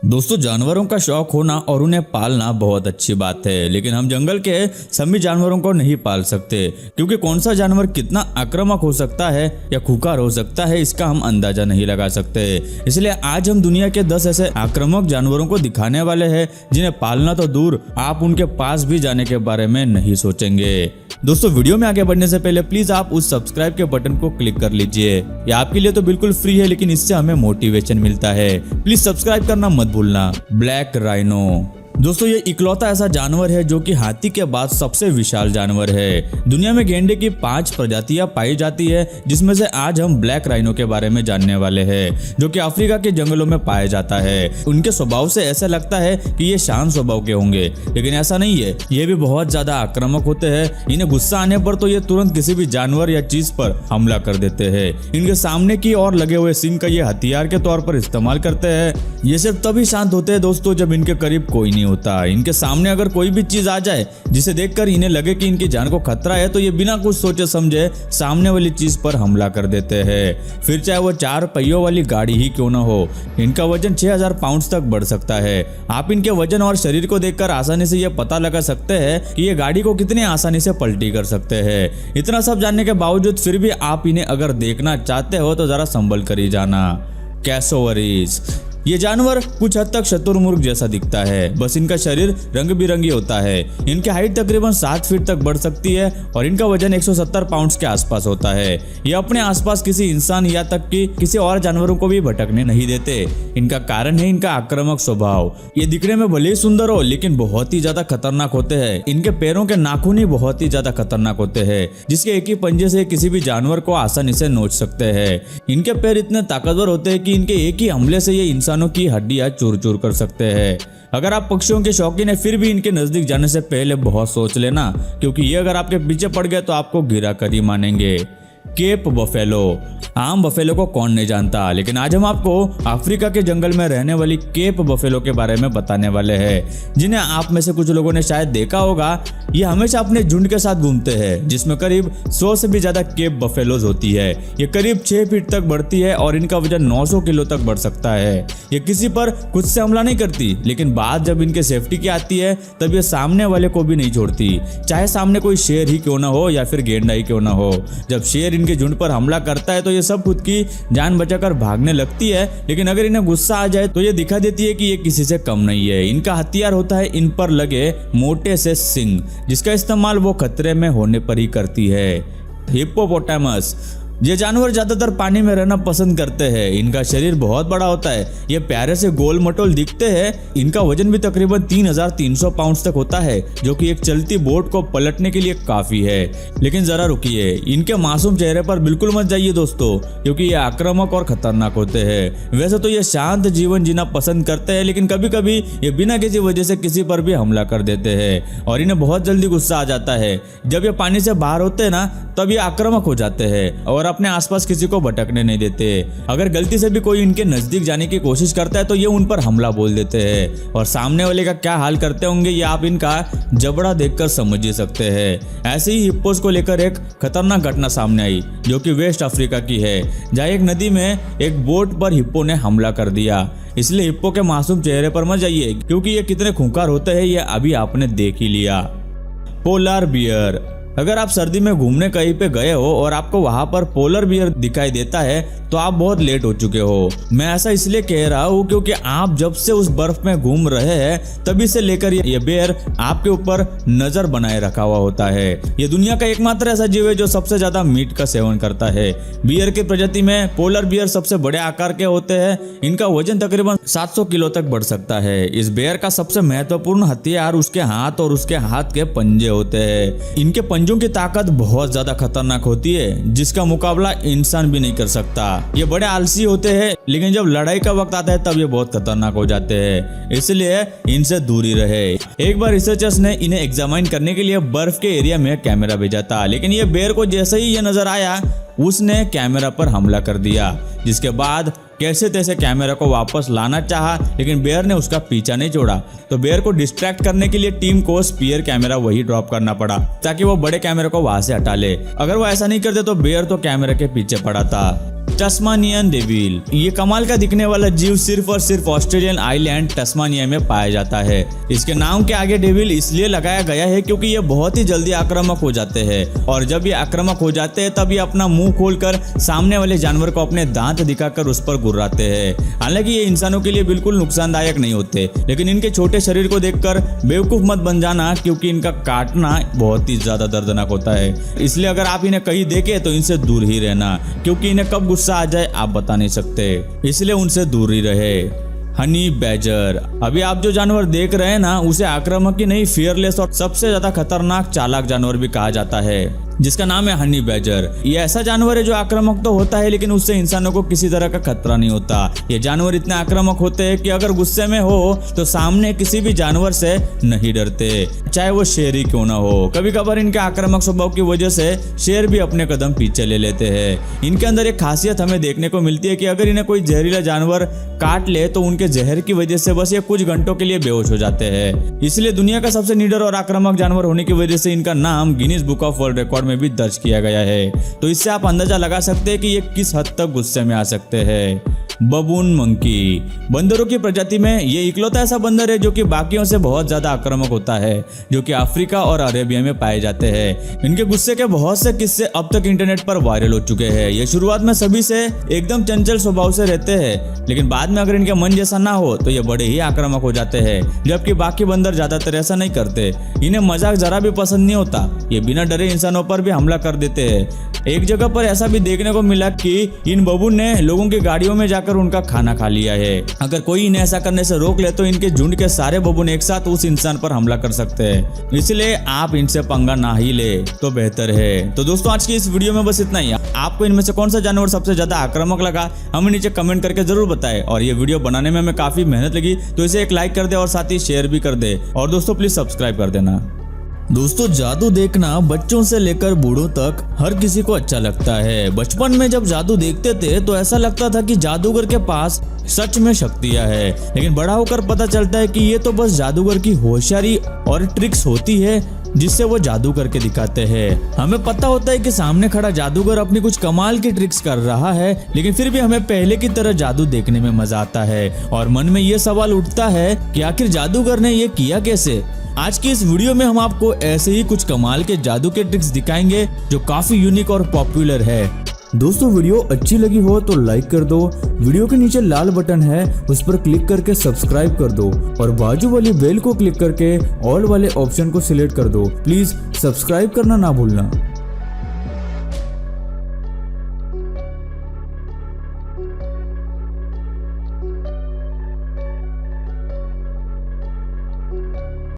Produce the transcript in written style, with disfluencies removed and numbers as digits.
दोस्तों, जानवरों का शौक होना और उन्हें पालना बहुत अच्छी बात है, लेकिन हम जंगल के सभी जानवरों को नहीं पाल सकते क्योंकि कौन सा जानवर कितना आक्रामक हो सकता है या खूंखार हो सकता है इसका हम अंदाजा नहीं लगा सकते। इसलिए आज हम दुनिया के 10 ऐसे आक्रामक जानवरों को दिखाने वाले हैं जिन्हें पालना तो दूर, आप उनके पास भी जाने के बारे में नहीं सोचेंगे। दोस्तों, वीडियो में आगे बढ़ने से पहले प्लीज आप उस सब्सक्राइब के बटन को क्लिक कर लीजिए। ये आपके लिए तो बिल्कुल फ्री है, लेकिन इससे हमें मोटिवेशन मिलता है। प्लीज सब्सक्राइब करना मत भूलना। ब्लैक राइनो दोस्तों, ये इकलौता ऐसा जानवर है जो कि हाथी के बाद सबसे विशाल जानवर है। दुनिया में गेंडे की 5 प्रजातियां पाई जाती है, जिसमें से आज हम ब्लैक राइनो के बारे में जानने वाले हैं, जो कि अफ्रीका के जंगलों में पाया जाता है। उनके स्वभाव से ऐसा लगता है कि ये शांत स्वभाव के होंगे, लेकिन ऐसा नहीं है। ये भी बहुत ज्यादा आक्रामक होते हैं। इन्हें गुस्सा आने पर तो ये तुरंत किसी भी जानवर या चीज पर हमला कर देते हैं। इनके सामने की ओर लगे हुए सिंग का ये हथियार के तौर पर इस्तेमाल करते हैं। ये सिर्फ तभी शांत होते हैं दोस्तों जब इनके करीब कोई नहीं होता। इनके सामने अगर कोई भी चीज आ जाए जिसे देखकर इन्हें लगे कि इनकी जान को खतरा है, तो ये बिना कुछ सोचे समझे सामने वाली चीज पर हमला कर देते हैं, फिर चाहे वो 4 पहियों वाली गाड़ी ही क्यों ना हो। इनका वजन 6000 पाउंड तक बढ़ सकता है। आप इनके वजन और शरीर को देखकर आसानी से ये पता लगा सकते हैं कि ये गाड़ी को कितनी आसानी से पलटी कर सकते हैं। इतना सब जानने के बावजूद फिर भी आप इन्हें अगर देखना चाहते हो तो जरा संभल कर ही जाना। कैसोवरीज, ये जानवर कुछ हद तक शुतुरमुर्ग जैसा दिखता है, बस इनका शरीर रंग बिरंगी होता है। इनकी हाइट तकरीबन 7 फीट तक बढ़ सकती है और इनका वजन 170 पाउंड के आसपास होता है। ये अपने आसपास किसी इंसान या तक कि किसी और जानवरों को भी भटकने नहीं देते। इनका कारण है इनका आक्रामक स्वभाव। ये दिखने में भले ही सुंदर हो, लेकिन बहुत ही ज्यादा खतरनाक होते हैं। इनके पैरों के नाखून ही बहुत ही ज्यादा खतरनाक होते हैं, जिसके एक ही पंजे से किसी भी जानवर को आसानी से नोच सकते हैं। इनके पैर इतने ताकतवर होते हैं कि इनके एक ही हमले से ये इंसानों की हड्डियां चूर चूर कर सकते हैं। अगर आप पक्षियों के शौकीन है, फिर भी इनके नजदीक जाने से पहले बहुत सोच लेना, क्योंकि ये अगर आपके पीछे पड़ गए तो आपको गिरा कर ही मानेंगे। केप बफेलो, आम बफेलो को कौन नहीं जानता, लेकिन आज हम आपको अफ्रीका के जंगल में रहने वाली केप बफेलो के बारे में बताने वाले हैं, जिन्हें आप में से कुछ लोगों ने शायद देखा होगा। ये हमेशा अपने झुंड के साथ घूमते हैं, जिसमें करीब 100 से भी ज्यादा केप बफेलोज होती है। ये करीब 6 फीट तक बढ़ती है और इनका वजन 900 किलो तक बढ़ सकता है। ये किसी पर खुद से हमला नहीं करती, लेकिन बात जब इनके सेफ्टी की आती है तब ये सामने वाले को भी नहीं छोड़ती, चाहे सामने कोई शेर ही क्यों ना हो या फिर गेंडा ही क्यों ना हो। जब शेर इनके झुंड पर हमला करता है तो ये सब खुद की जान बचाकर भागने लगती है, लेकिन अगर इन्हें गुस्सा आ जाए तो ये दिखा देती है कि ये किसी से कम नहीं है। इनका हथियार होता है इन पर लगे मोटे से सिंग, जिसका इस्तेमाल वो खतरे में होने पर ही करती है। हिप्पोपोटामस, ये जानवर ज्यादातर पानी में रहना पसंद करते हैं। इनका शरीर बहुत बड़ा होता है। ये प्यारे से गोल मटोल दिखते हैं। इनका वजन भी तकरीबन 3300 पाउंड तक होता है, जो कि एक चलती बोट को पलटने के लिए काफी है। लेकिन जरा रुकिए, इनके मासूम चेहरे पर बिल्कुल मत जाइए दोस्तों, क्योंकि ये आक्रामक और खतरनाक होते हैं। वैसे तो ये शांत जीवन जीना पसंद करते हैं, लेकिन कभी कभी ये बिना किसी वजह से किसी पर भी हमला कर देते हैं और इन्हें बहुत जल्दी गुस्सा आ जाता है। जब ये पानी से बाहर होते हैं ना, तब ये आक्रामक हो जाते हैं और अपने आसपास किसी को भटकने नहीं देते। अगर गलती से भी कोई इनके नजदीक जाने की कोशिश करता है तो ये उन पर हमला बोल देते हैं और सामने वाले का क्या हाल करते होंगे ये आप इनका जबड़ा देखकर समझ ही सकते हैं। ऐसे ही हिप्पोस को लेकर एक खतरनाक घटना सामने आई, जो कि वेस्ट अफ्रीका की है, जहाँ एक नदी में एक बोट पर हिप्पो ने हमला कर दिया। इसलिए हिप्पो के मासूम चेहरे पर मत जाइए, क्योंकि ये कितने खूंखार होते हैं ये अभी आपने देख ही लिया। पोलर बियर, अगर आप सर्दी में घूमने कहीं पे गए हो और आपको वहां पर पोलर बियर दिखाई देता है तो आप बहुत लेट हो चुके हो। मैं ऐसा इसलिए कह रहा हूँ क्योंकि आप जब से उस बर्फ में घूम रहे हैं तभी से लेकर ये बियर आपके ऊपर नजर बनाए रखा हुआ होता है। ये दुनिया का एकमात्र ऐसा जीव है जो सबसे ज्यादा मीट का सेवन करता है। बियर की प्रजाति में पोलर बियर सबसे बड़े आकार के होते हैं। इनका वजन तकरीबन 700 किलो तक बढ़ सकता है। इस बियर का सबसे महत्वपूर्ण हथियार उसके हाथ और उसके हाथ के पंजे होते हैं। इनके पंजों की ताकत बहुत ज्यादा खतरनाक होती है, जिसका मुकाबला इंसान भी नहीं कर सकता। ये बड़े आलसी होते हैं, लेकिन जब लड़ाई का वक्त आता है तब ये बहुत खतरनाक हो जाते हैं, इसलिए इनसे दूरी रहे। एक बार रिसर्चर्स ने इन्हें एग्जामाइन करने के लिए बर्फ के एरिया में कैमरा भेजा था, लेकिन ये बेर को जैसे ही ये नजर आया उसने कैमरा पर हमला कर दिया, जिसके बाद कैसे तैसे कैमरा को वापस लाना चाहा, लेकिन बेयर ने उसका पीछा नहीं छोड़ा। तो बेयर को डिस्ट्रैक्ट करने के लिए टीम को स्पीयर कैमरा वही ड्रॉप करना पड़ा ताकि वो बड़े कैमरे को वहां से हटा ले। अगर वो ऐसा नहीं करते तो बेयर तो कैमरा के पीछे पड़ा था। Tasmanian devil. ये कमाल का दिखने वाला जीव सिर्फ और सिर्फ ऑस्ट्रेलियन आइलैंड टस्मानिया में पाया जाता है। इसके नाम के आगे डेविल इसलिए लगाया गया है क्योंकि ये बहुत ही जल्दी आक्रामक हो जाते हैं और जब ये आक्रामक हो जाते हैं तब ये अपना मुंह खोलकर सामने वाले जानवर को अपने दांत दिखाकर उस पर गुर्राते हैं। हालांकि ये इंसानों के लिए बिल्कुल नुकसानदायक नहीं होते, लेकिन इनके छोटे शरीर को देखकर बेवकूफ मत बन जाना क्योंकि इनका काटना बहुत ही ज्यादा दर्दनाक होता है। इसलिए अगर आप इन्हें कहीं देखे तो इनसे दूर ही रहना क्योंकि इन्हें कब गुस्सा आ जाए आप बता नहीं सकते, इसलिए उनसे दूर ही रहे। Honey badger. अभी आप जो जानवर देख रहे हैं ना, उसे आक्रामक ही नहीं फियरलेस और सबसे ज्यादा खतरनाक चालाक जानवर भी कहा जाता है, जिसका नाम है हनी बैजर। ये ऐसा जानवर है जो आक्रामक तो होता है लेकिन उससे इंसानों को किसी तरह का खतरा नहीं होता। ये जानवर इतने आक्रामक होते हैं कि अगर गुस्से में हो तो सामने किसी भी जानवर से नहीं डरते, चाहे वो शेर ही क्यों ना हो। कभी कभार इनके आक्रामक स्वभाव की वजह से शेर भी अपने कदम पीछे ले लेते हैं। इनके अंदर एक खासियत हमें देखने को मिलती है कि अगर इन्हें कोई जहरीला जानवर काट ले तो उनके जहर की वजह से बस ये कुछ घंटों के लिए बेहोश हो जाते हैं। इसलिए दुनिया का सबसे निडर और आक्रामक जानवर होने की वजह से इनका नाम Guinness book of world record में भी दर्ज किया गया है। तो इससे आप अंदाजा लगा सकते हैं कि ये किस हद तक गुस्से में आ सकते हैं। बबून मंकी। बंदरों की प्रजाति में ये इकलौता ऐसा बंदर है जो कि बाकियों से बहुत ज्यादा आक्रामक होता है, जो कि अफ्रीका और अरेबिया में पाए जाते हैं। इनके गुस्से के बहुत से किस्से अब तक इंटरनेट पर वायरल हो चुके हैं। ये शुरुआत में सभी से एकदम चंचल स्वभाव से रहते हैं, लेकिन बाद में अगर इनके मन जैसा ना हो तो ये बड़े ही आक्रामक हो जाते हैं, जबकि बाकी बंदर ज्यादातर ऐसा नहीं करते। इन्हें मजाक जरा भी पसंद नहीं होता, ये बिना डरे इंसानों पर भी हमला कर देते हैं। एक जगह पर ऐसा भी देखने को मिला कि इन बबून ने लोगों की गाड़ियों में जाकर उनका खाना खा लिया है। अगर कोई इन्हें ऐसा करने से रोक ले तो इनके झुंड के सारे बबून एक साथ उस इंसान पर हमला कर सकते हैं, इसलिए आप इनसे पंगा ना ही ले तो बेहतर है। तो दोस्तों आज की इस वीडियो में बस इतना ही। आपको इनमें से कौन सा जानवर सबसे ज्यादा आक्रामक लगा हमें नीचे कमेंट करके जरूर बताएं। और ये वीडियो बनाने में हमें काफी मेहनत लगी तो इसे एक लाइक कर दे और साथ ही शेयर भी कर दे, और दोस्तों प्लीज सब्सक्राइब कर देना। दोस्तों जादू देखना बच्चों से लेकर बूढ़ों तक हर किसी को अच्छा लगता है। बचपन में जब जादू देखते थे तो ऐसा लगता था कि जादूगर के पास सच में शक्तियां है, लेकिन बड़ा होकर पता चलता है कि ये तो बस जादूगर की होशियारी और ट्रिक्स होती है जिससे वो जादू करके दिखाते हैं। हमें पता होता है कि सामने खड़ा जादूगर अपनी कुछ कमाल की ट्रिक्स कर रहा है, लेकिन फिर भी हमें पहले की तरह जादू देखने में मजा आता है और मन में ये सवाल उठता है कि आखिर जादूगर ने ये किया कैसे। आज की इस वीडियो में हम आपको ऐसे ही कुछ कमाल के जादू के ट्रिक्स दिखाएंगे जो काफी यूनिक और पॉपुलर है। दोस्तों वीडियो अच्छी लगी हो तो लाइक कर दो, वीडियो के नीचे लाल बटन है उस पर क्लिक करके सब्सक्राइब कर दो और बाजू वाली बेल को क्लिक करके ऑल वाले ऑप्शन को सिलेक्ट कर दो। प्लीज सब्सक्राइब करना ना भूलना।